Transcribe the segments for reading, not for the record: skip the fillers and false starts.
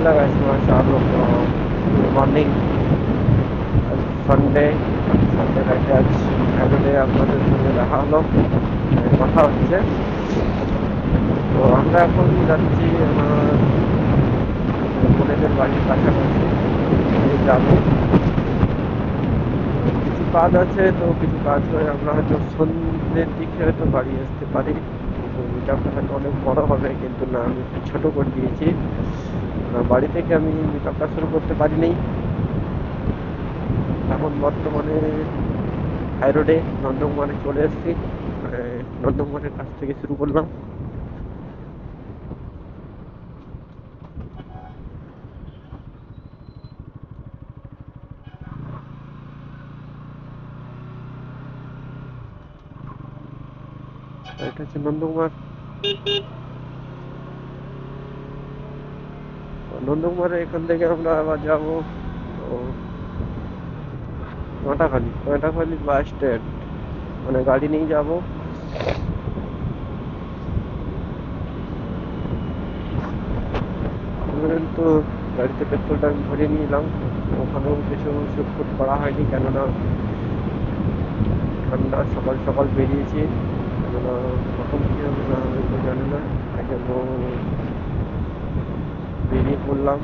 Hello guys, माशा आप लोग गुड मॉर्निंग। आज संडे संडे রাতে আজ ফ্রাইডে আপনাদের সঙ্গে দেখা হলো, কথা হচ্ছে। তো আমরা এখন যাচ্ছি আমার বোনেদের বাড়ির কাছাকাছি যাবো। কিছু কাজ আছে, তো কিছু কাজ করে আমরা হয়তো সন্ধ্যের দিকে হয়তো বাড়ি আসতে পারি। কিন্তু মিটআপটা হয়তো অনেক বড় হবে, কিন্তু না, আমি একটু ছোট করে দিয়েছি। বাড়ি থেকে আমি মিটআপটা শুরু করতে পারিনি। এখন বর্তমানে হাই রোডে নন্দকুমারে চলে এসেছি। নন্দকুমারের কাছ থেকে শুরু করলাম। এটা হচ্ছে নন্দকুমার। নন্দকুমারে এখান থেকে আমরা আবার যাবো কাঁটাখালি বাস স্ট্যান্ড, মানে গাড়ি নিয়ে যাবো। তো গাড়িতে পেট্রোলটা আমি ভরে নিলাম। ওখানেও কিছু শুটফুট করা হয়নি, কেননা ঠান্ডা, সকাল সকাল বেরিয়েছি। কেননা কখন কি হবে না হবে তো জানি না, তাই জন্য বেরিয়ে পড়লাম।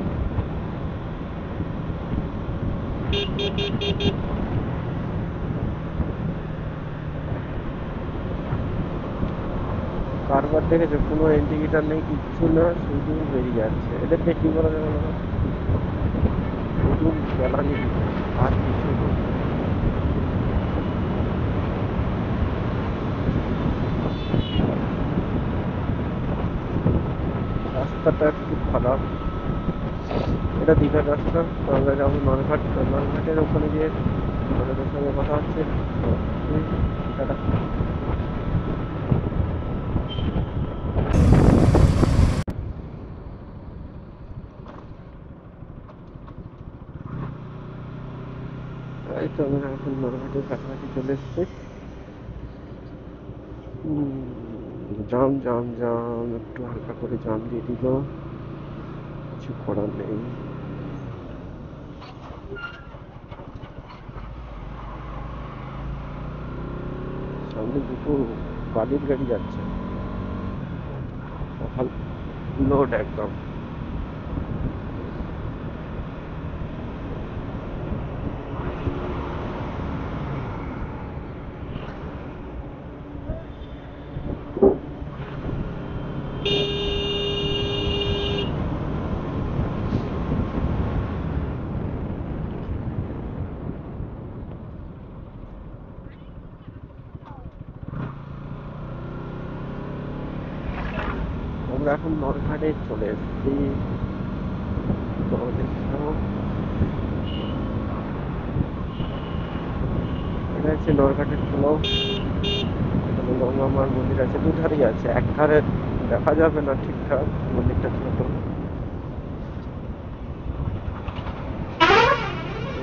কারবার দেখেছো, কোনো ইন্ডিকেটার নেই, কিচ্ছু না, শুধু বেরিয়ে যাচ্ছে। এদেরকে কি বলা যাবে না, শুধু জ্বালানি, আর কিছু নেই। রাস্তাটা একটু খারাপ। এটা দীঘার রাস্তা। তো আমরা যাবো নলঘাট। নলঘাটের ওখানে গিয়ে আমাদের সঙ্গে কথা হচ্ছে। তো টাটা। এই তো আমরা এখন নলঘাটের কাছাকাছি চলে এসেছি। জাম জাম জাম, একটু হালকা করে জাম দিয়ে দিল, কিছু করার নেই। সামনে দুটো বালির গাড়ি যাচ্ছে, লোড একদম। আমরা এখন নলঘাটে চলে এসেছি। তো এটা হচ্ছে নলঘাটের পোলাও। এখানে গঙ্গা মার মন্দির আছে, দুধারেই আছে। এক ধারে দেখা যাবে না ঠিকঠাক, মন্দিরটা ছোট।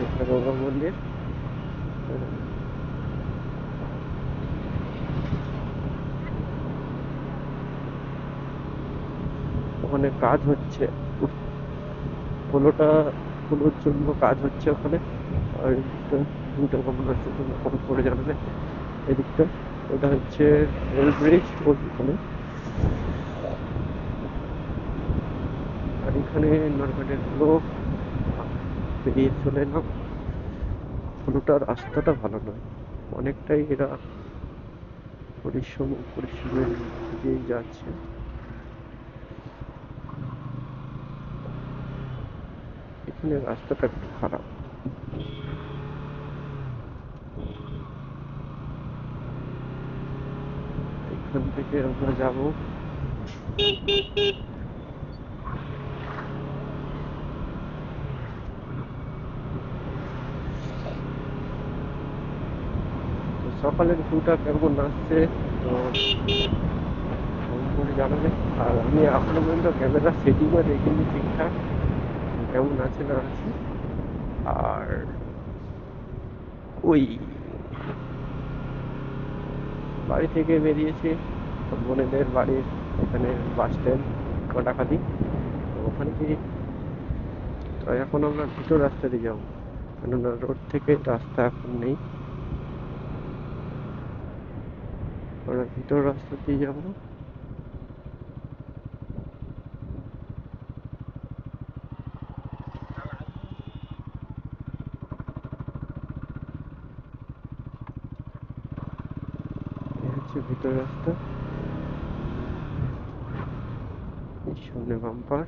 এটা গঙ্গা মন্দির। ওখানে কাজ হচ্ছে, পোলোটা পোলোর জন্য কাজ হচ্ছে ওখানে। আর এদিকটা দুটো কেমন হচ্ছে তোমরা কমেন্ট করে জানাবে। এদিকটা ওটা হচ্ছে রেল ব্রিজ ওখানে। আর এখানে নলঘাটের লোক বেরিয়ে চলে এলাম। পোলোটার রাস্তাটা ভালো নয়, অনেকটাই এরা পরিশ্রমের দিকেই যাচ্ছে। এখানে রাস্তাটা একটু খারাপ। এখান থেকে আমরা যাব সকালের ভিউটা কেমন আসছে, তো কমেন্ট করে জানাবে। আর আমি এখনো পর্যন্ত ক্যামেরা সেটিংও দেখিনি ঠিকঠাক, কেমন আছে না আছে। আর ওই বাড়ি থেকে বেরিয়েছি বোনেদের বাড়ির এখানে বাস স্ট্যান্ড, কাঁটাখালি। তো ওখানে গিয়ে এখন আমরা ভিতর রাস্তা দিয়ে যাবো, কেননা রোড থেকে রাস্তা এখন নেই। আমরা ভিতর রাস্তা দিয়ে যাবো। এই হচ্ছে ভিতর রাস্তা, এই সামনে বাম্পার।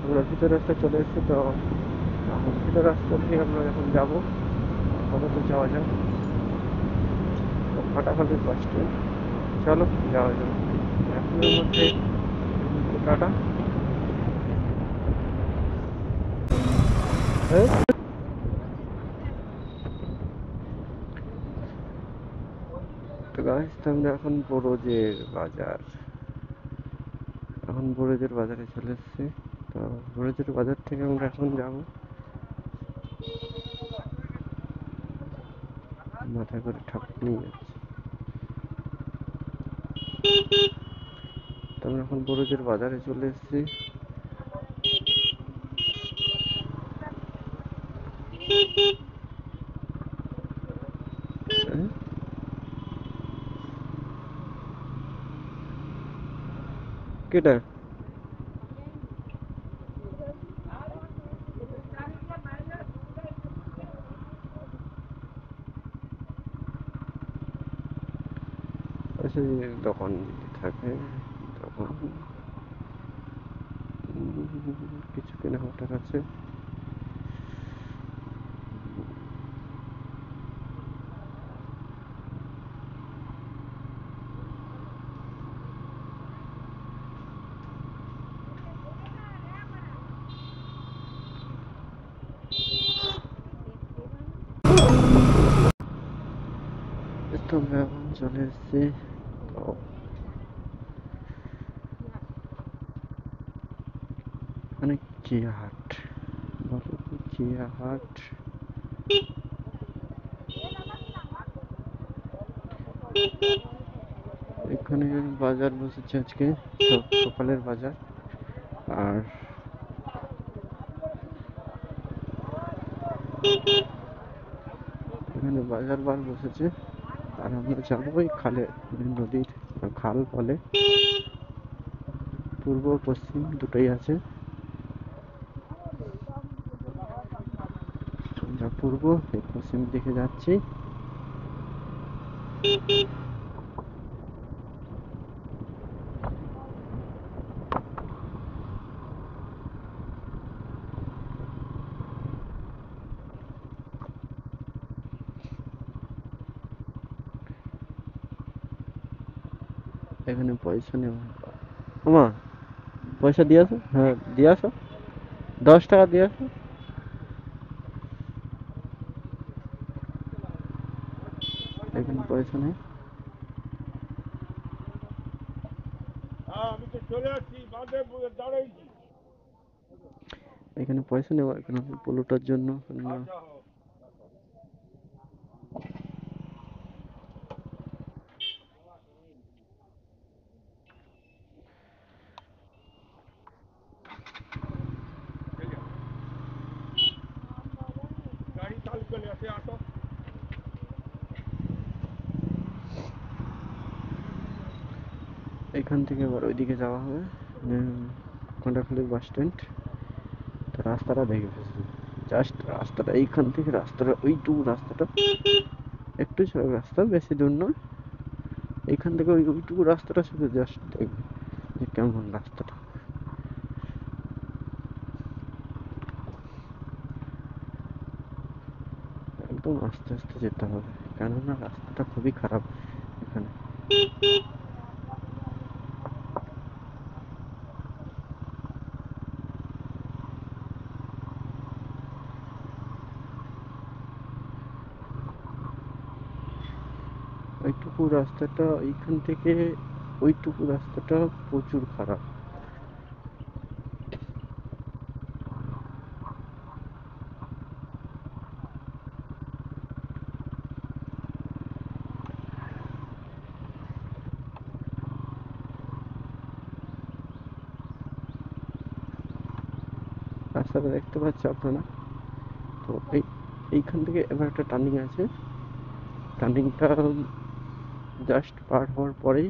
আমরা ভিতর রাস্তা চলে এসেছি, তো ভিতর রাস্তা দিয়ে আমরা এখন যাবো। আপাতত যাওয়া যাক ফাটাফাটির বাস স্ট্যান্ড। চলো যাওয়া যাক এখনের মধ্যে। টাটা। তো গাইস, আমরা এখন বড়জের বাজার, এখন বড়জের বাজারে চলে এসেছি। তো বড়জের বাজার থেকে আমরা এখন যাবো, মাথায় করে ঠাকুর নিয়ে যাচ্ছি। তো আমরা এখন বড়জের বাজারে চলে এসেছি। কেটা আচ্ছা, দোকান থাকে তখন কিছু কেনাকাটার আছে। তো আমরা এখন চলে এসেছি। তো মানে চিয়া হাট, বলো কি চিয়া হাট। এখানে বাজার বসেছে আজকে, সকালের বাজার। আর এখানে বাজার বার বসেছে। আর আমরা যাবো ওই খালে, নদীর খাল বলে, পূর্ব পশ্চিম দুটোই আছে। আমরা পূর্ব পশ্চিম দিকে যাচ্ছি। এখানে পয়সা নেওয়া, মা পয়সা দিয়ে আসো, হ্যাঁ দিয়ে আসো, 10 টাকা দিয়ে আসো। এখানে পয়সা নেই। এখানে পয়সা নেওয়া, এখানে পোলোটার জন্য এখান থেকে আবার ওইদিকে যাওয়া হবে, কন্টাখালী বাস স্ট্যান্ড। তো রাস্তাটা দেখে ফেলছি, জাস্ট রাস্তাটা এইখান থেকে, রাস্তাটা ওইটুকু, রাস্তাটা একটু রাস্তা, বেশি দূর নয়। এইখান থেকে ওইটুকু রাস্তাটা শুধু জাস্ট দেখবে যে কেমন রাস্তাটা। একদম আস্তে আস্তে যেতে হবে, কেননা রাস্তাটা খুবই খারাপ এখানে। ওইটুকু রাস্তাটা, এইখান থেকে ওইটুকু রাস্তাটা প্রচুর খারাপ। রাস্তাটা দেখতে পাচ্ছ আপনারা। তো এইখান থেকে এবার একটা টার্নিং আছে, টার্নিংটা জাস্ট পার হওয়ার পরেই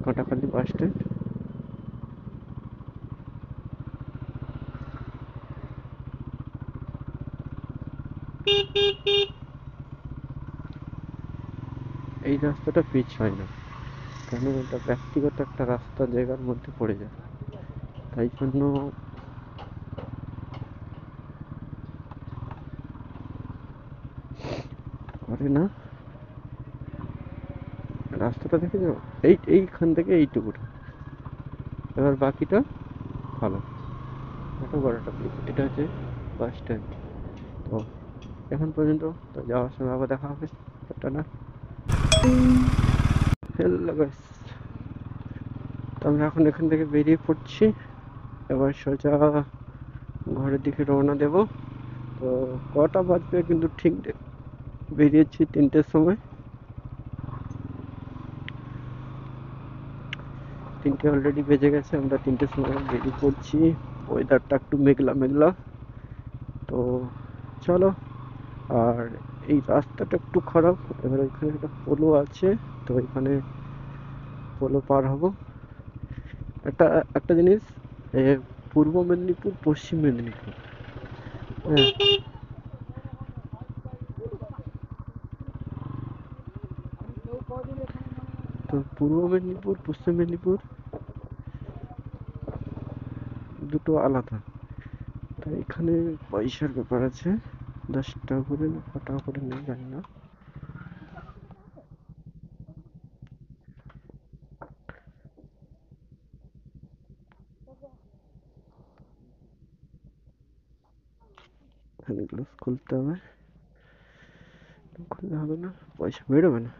কাঁটাখালি বাস স্ট্যান্ড। এই রাস্তাটা পিচ হয় না, কেন এটা ব্যক্তিগত একটা রাস্তা জায়গার মধ্যে পড়ে যায়, তাই জন্য করে না। রাস্তাটা দেখে যাও, এইখান থেকে এইটুকুটা, এবার বাকিটা ভালো। এত বড় একটা পিচ, এটা হচ্ছে বাস স্ট্যান্ড। তো এখন পর্যন্ত, তো যাওয়ার সময় আবার দেখা হবে। টাটা। হ্যালো গাইস, তো আমরা এখন এখান থেকে বেরিয়ে পড়ছি, এবার সোজা ঘরের দিকে রওনা দেব। তো কটা বাজবে কিন্তু ঠিক বেরিয়েছি 3টের সময়, 3টে অলরেডি বেজে গেছে, আমরা 3টের সময় বেরিয়ে পড়ছি। ওয়েদারটা একটু মেঘলা মেঘলা, তো চলো। আর এই রাস্তাটা একটু খারাপ, এবার ওইখানে একটা পোলো আছে, তো ওইখানে পোলো পার হব। একটা একটা জিনিস, পূর্ব মেদিনীপুর পশ্চিম মেদিনীপুর, হ্যাঁ, তো পূর্ব মেদিনীপুর পশ্চিম মেদিনীপুর দুটো আলাদা। তো এখানে পয়সার ব্যাপার আছে, 10 টাকা করে না ক টাকা করে নেই জানি না। হ্যান্ড গ্লাভস খুলতে হবে, খুললে হবে না, পয়সা বেরোবে না,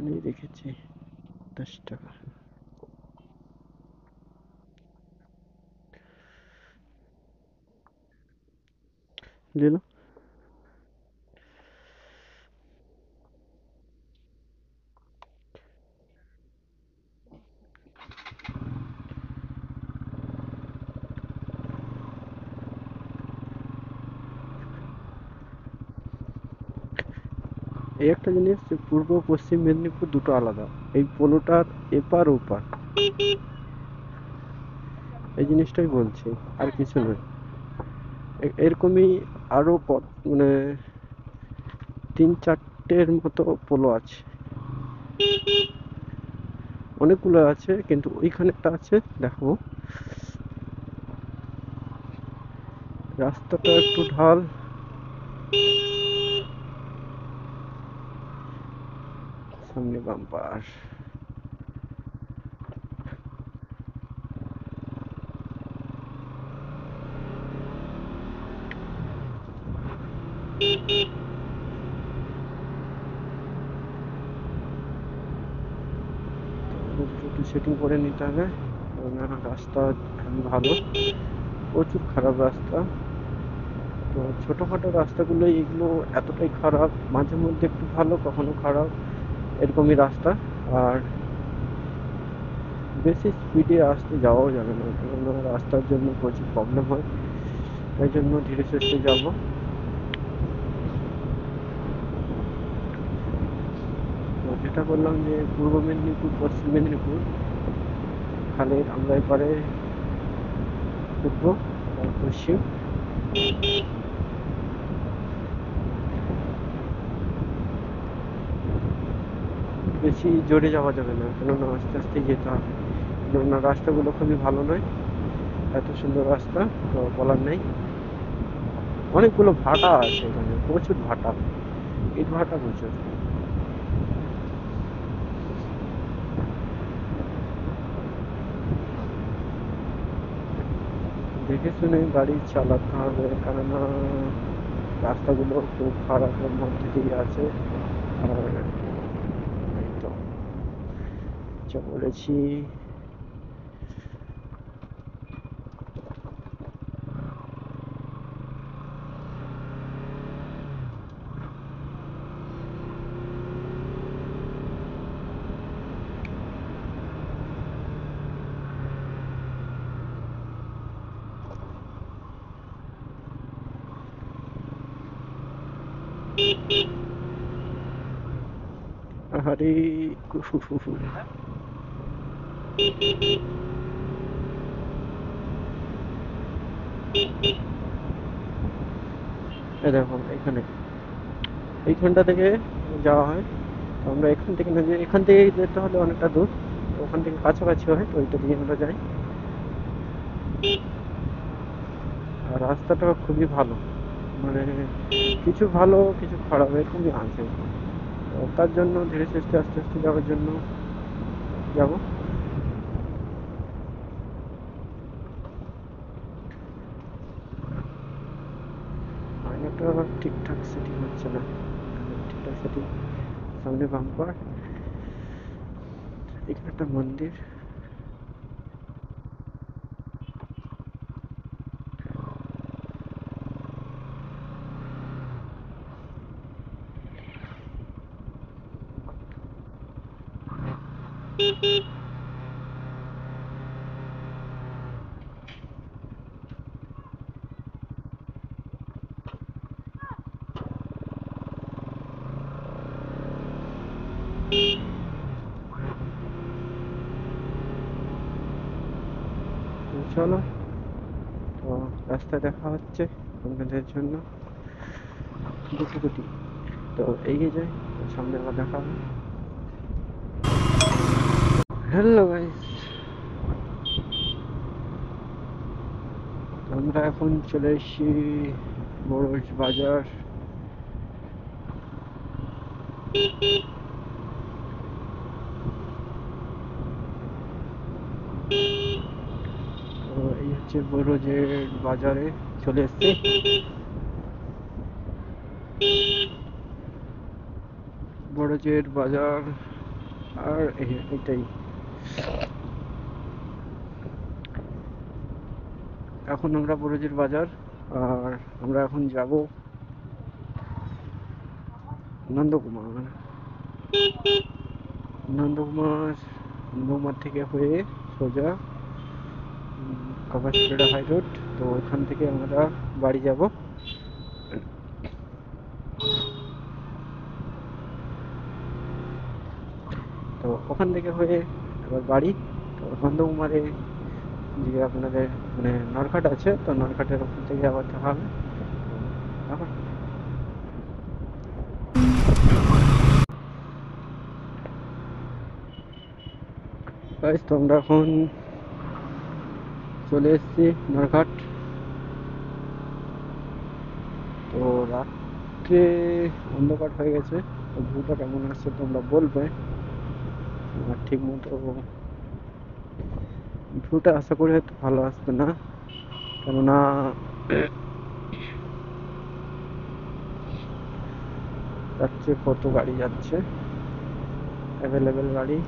নিয়ে রেখেছি 10 টাকা। নিল। এই একটা জিনিস যে পূর্ব পশ্চিম মেদিনীপুর দুটো আলাদা, এই পোলোটার এপার ওপার, এই জিনিসটাই বলছি, আর কিছু নয়। এরকমই আরো মানে 3-4টের মতো পোলো আছে, অনেকগুলো আছে, কিন্তু ওইখানে একটা আছে দেখাবো। রাস্তাটা একটু ঢাল, সামনে বাম্পার। একটু সেটিং করে নিতে হবে, কারণ রাস্তা ভালো, প্রচুর খারাপ রাস্তা। তো ছোটোখাটো রাস্তাগুলো এগুলো এতটাই খারাপ, মাঝে মধ্যে একটু ভালো কখনো খারাপ, এরকমই রাস্তা। আর বেশি স্পিডে আসতে যাওয়াও যাবে না, কেননা রাস্তার জন্য প্রচুর প্রবলেম হয়, তাই জন্য ধীরে সুস্থে যাবো। তো যেটা বললাম যে পূর্ব মেদিনীপুর পশ্চিম মেদিনীপুর, খালে আমরা এপারে উঠবো, পশ্চিম। বেশি জোরে যাওয়া যাবে না, কেননা আস্তে আস্তে যেতে হবে, কেননা রাস্তাগুলো খুবই ভালো নয়, এত সুন্দর রাস্তা, তো বলার নেই। অনেকগুলো ভাটা আছে এখানে, প্রচুর ভাটা, ইট ভাটা প্রচুর। দেখে শুনে গাড়ি চালাতে হবে, কেননা রাস্তাগুলো খুব খারাপের মধ্যে দিয়ে আছে। আর এই তো যা বলেছি। আরে দেখো এখানে এইখানটা থেকে যাওয়া হয়। তো আমরা এখান থেকে না, যে এখান থেকে যেতে হলে অনেকটা দূর, তো ওখান থেকে কাছাকাছি হয়, তো ওইটা দিয়ে আমরা যাই। আর রাস্তাটা খুবই ভালো, মানে কিছু ভালো কিছু খারাপ এরকমই আছে। তো তার জন্য ধীরে সুস্থে আস্তে আস্তে যাওয়ার জন্য যাব। আয়নাটা ঠিকঠাক সেটিং হচ্ছে না, ঠিকঠাক সেটিং। সামনে বাম্পার, এখানে একটা মন্দির। তো চলো, তো রাস্তায় দেখা হচ্ছে আপনাদের জন্য গুটি গুটি। তো এগিয়ে যাই, তো সামনে আবার দেখা হবে। হ্যালো গাইস, আমরা এখন চলে এসেছি বড়জ বাজার। তো এই হচ্ছে বড়জের বাজারে চলে এসেছি। বড়জের বাজার, আর এটাই। এখন আমরা বড়জের বাজার, আর আমরা এখন যাব নন্দকুমার। নন্দকুমার নন্দকুমার থেকে হয়ে সোজা কাপাসিয়া হাই রোড। তো ওইখান থেকে আমরা বাড়ি যাব। তো ওখান থেকে হয়ে এবার বাড়ি। তো নন্দকুমারে যে আপনাদের মানে নরঘাট আছে, তো নরঘাটের ওখান থেকে আবার দেখা হবে। এখন গাইস, তো আমরা এখন চলে এসেছি নরঘাট। তো রাত্রে অন্ধকার হয়ে গেছে, তো ভিউটা কেমন আসছে তোমরা বলবে। আর ঠিক মতো ভিউটা আশা করি হয়তো ভালো আসবে না, কেননা যাচ্ছে কত গাড়ি যাচ্ছে, অ্যাভেলেবেল গাড়ি।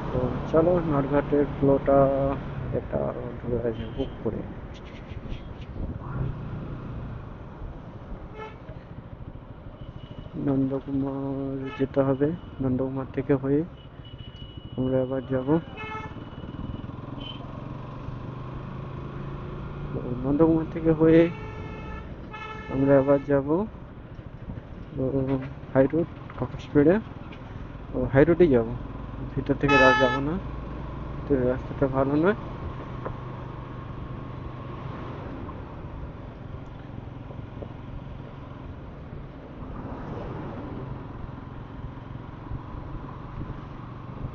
তো চলো নরঘাটের ফ্লোটা এটা ঢুকে গেছে বুক করে। নন্দকুমার যেতে হবে, নন্দকুমার থেকে হয়ে আমরা আবার যাব। তো নন্দকুমার থেকে হয়ে আমরা আবার যাব হাই রোড কাপাসিয়া। তো হাই রোডেই যাবো, ভিতর থেকে যাবো না, তো রাস্তাটা ভালো নয়।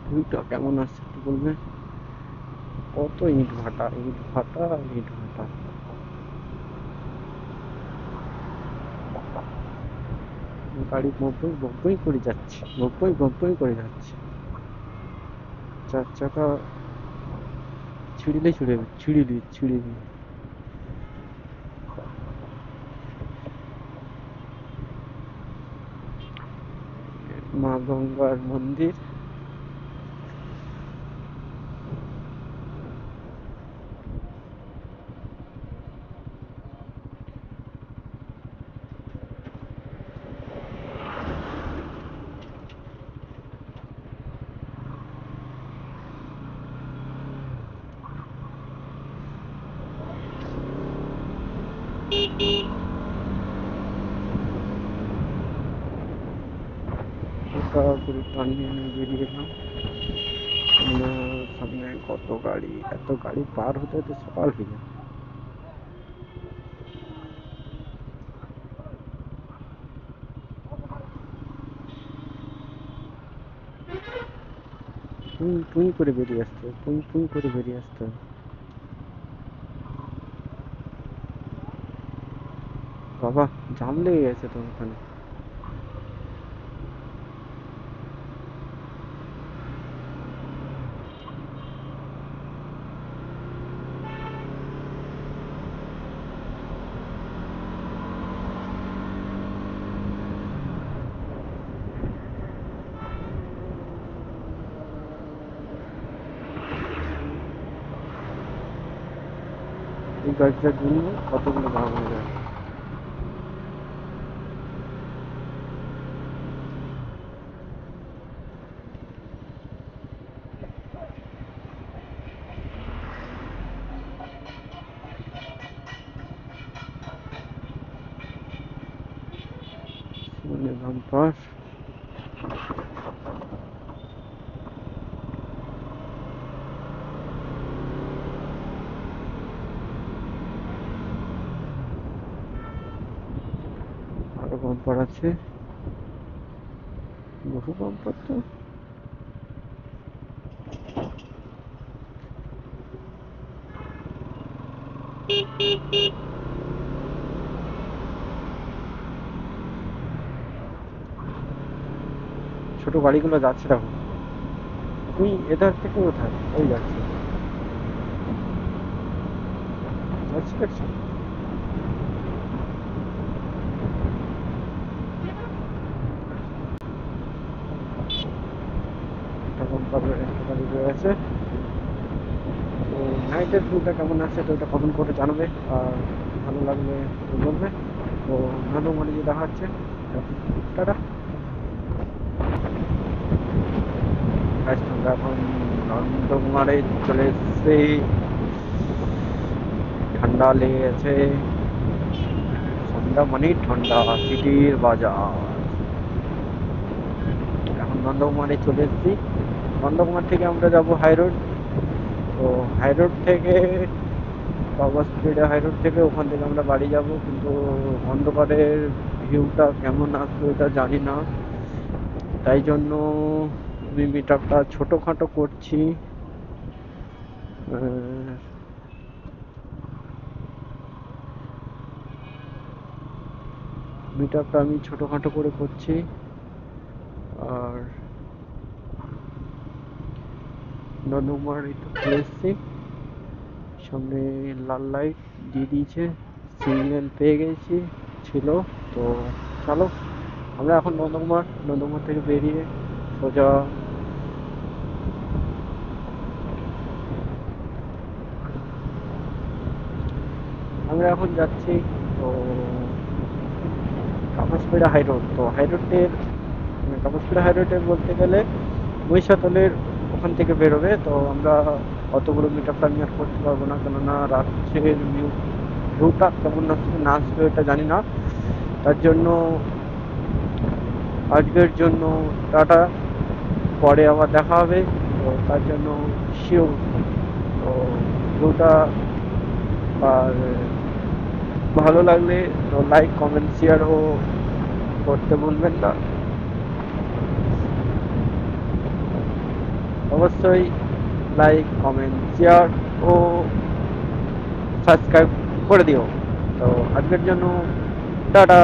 ভিউটা কেমন আসছে একটু বলবে। কত ইট ভাটা, ইট ভাটা, ইট ভাটা। গাড়ি বব্বই বব্বই করে যাচ্ছে, বব্বই বব্বই করে যাচ্ছে। চার চাকা ছিঁড়িলে ছিঁড়িলি। মা গঙ্গার মন্দির। হালকা করে টান নিয়ে বেরিয়ে এলাম। সামনে কত গাড়ি, এত গাড়ি পার হতে হতে সকাল হয়ে যায়। টুই টুই করে বেরিয়ে আসতে, টুই টুই করে বেরিয়ে আসতে। বাবা জাম লেগে গেছে তো ওখানে। এই গাড়িটার জন্য কতগুলো জাম হয়ে যায়। মানে বাম্পার। আরো বাম্পার আছে, বহু বাম্পার তো। ছোট গাড়িগুলো যাচ্ছে দেখো। তুই এধার থেকে কোথায় ওই যাচ্ছে, যাচ্ছে যাচ্ছে। একটা বাম্পার একটা গাড়ি রয়ে আছে। তো নাইটের ভিউটা কেমন আছে তো ওটা কমেন্ট করে জানাবে, আর ভালো লাগলে বলবে। তো নন্দকুমারে যে দেখা হচ্ছে, টাটা। আজ তোমরা এখন নন্দকুমারে চলে এসেছি। ঠান্ডা লেগে গেছে, সন্ধ্যা মানেই ঠান্ডা, সিটির বাজার। এখন নন্দকুমারে চলে এসেছি। নন্দকুমার থেকে আমরা যাব হাই রোড। তো হাই রোড থেকে বাবা স্পিডে হাই রোড থেকে ওখান থেকে আমরা বাড়ি যাব, কিন্তু অন্ধকারের ভিউটা কেমন আসবে ওটা জানি না। তাই জন্য আমি মিট আপটা ছোটোখাটো করছি। মিট আপটা আমি ছোটোখাটো করে করছি। আর নন্দকুমার একটু চলে এসেছি, সামনে লাল লাইট দিয়ে দিয়েছে, সিগন্যাল পেয়ে গেছি ছিল। তো চলো আমরা এখন নন্দকুমার থেকে বেরিয়ে সোজা আমরা এখন যাচ্ছি। তো কাপাসপিড়া হাই রোড, তো হাই রোডের কাপাসপিড়া হাই রোডে বলতে গেলে মহিষাতলের ওখান থেকে বেরোবে। তো আমরা অতগুলো মিট আপটা আমি আর করতে পারবো না, কেননা রাত্রের ভিউটা কেমন আসবে না আসবে ওটা জানি না। তার জন্য আজকের জন্য টাটা, পরে আবার দেখা হবে। তো তার জন্য শিওর। তো ভিউটা আর ভালো লাগলে তো লাইক কমেন্ট শেয়ারও করতে ভুলবেন না। অবশ্যই লাইক কমেন্ট শেয়ার ও সাবস্ক্রাইব করে দিও। তো আজকের জন্য টাটা।